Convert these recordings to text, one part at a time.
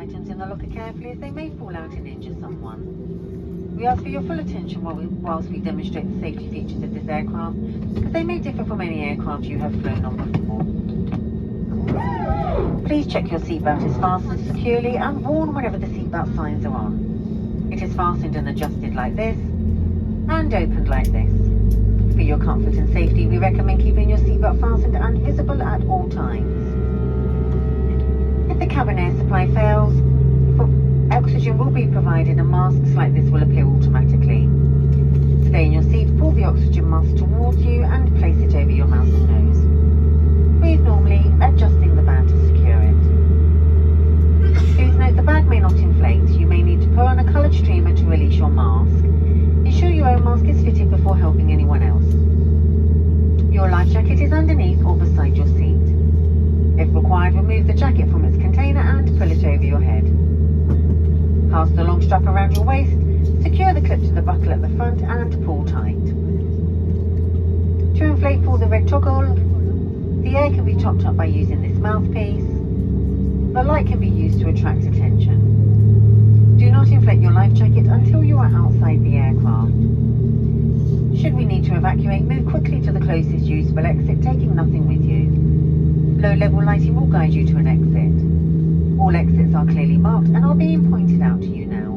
items in the locker carefully as they may fall out and injure someone. We ask for your full attention whilst we demonstrate the safety features of this aircraft, as they may differ from any aircraft you have flown on before. Please check your seatbelt is fastened securely and worn whenever the seatbelt signs are on. It is fastened and adjusted like this, and opened like this. For your comfort and safety, we recommend keeping your seatbelt fastened and visible at all times. If the cabin air supply fails, oxygen will be provided and masks like this will appear automatically. Stay in your seat, pull the oxygen mask towards you and place it over your mouth and nose. Breathe normally, adjusting the band to secure it. Please note the bag may not inflate. You may need to put on a coloured streamer to release your mask. Ensure your own mask is fitted before helping anyone else. Your life jacket is underneath or beside your seat. If required, remove the jacket from its container and pull it over your head. Pass the long strap around your waist, secure the clip to the buckle at the front and pull tight. To inflate, pull the red toggle. The air can be topped up by using this mouthpiece. The light can be used to attract attention. Do not inflate your life jacket until you are outside the aircraft. Should we need to evacuate, move quickly to the closest usable exit, taking nothing with you. Low-level lighting will guide you to an exit. All exits are clearly marked and are being pointed out to you now.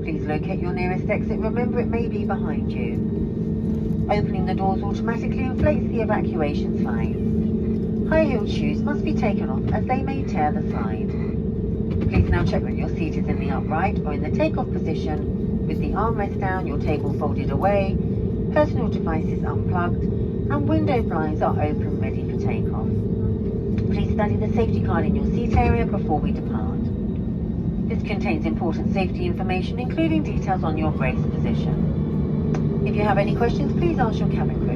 Please locate your nearest exit. Remember, it may be behind you. Opening the doors automatically inflates the evacuation slides. High-heeled shoes must be taken off as they may tear the slide. Please now check that your seat is in the upright or in the takeoff position, with the armrest down, your table folded away, personal devices unplugged, and window blinds are open, ready for takeoff. Please study the safety card in your seat area before we depart. This contains important safety information, including details on your brace position. If you have any questions, please ask your cabin crew.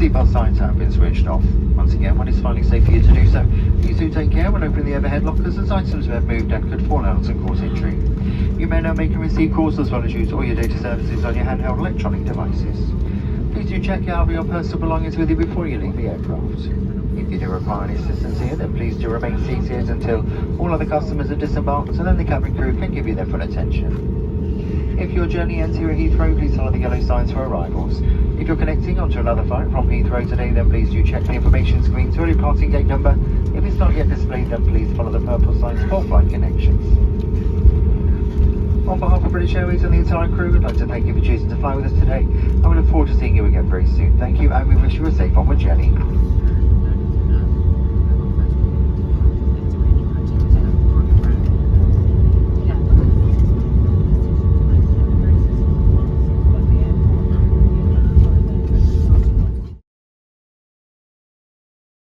seatbelt signs have been switched off. Once again, when it's finally safe for you to do so, please do take care when opening the overhead lockers as items may have moved and could fall out and cause injury. You may now make and receive calls as well as use all your data services on your handheld electronic devices. Please do check out your personal belongings with you before you leave the aircraft. If you do require any assistance here, then please do remain seated until all other customers have disembarked, and then the cabin crew can give you their full attention. If your journey ends here at Heathrow, please follow the yellow signs for arrivals. If you're connecting onto another flight from Heathrow today, then please do check the information screen to your departing gate number. If it's not yet displayed, then please follow the purple signs for flight connections. On behalf of British Airways and the entire crew, I'd like to thank you for choosing to fly with us today, and we look forward to seeing you again very soon. Thank you, and we wish you a safe onward journey.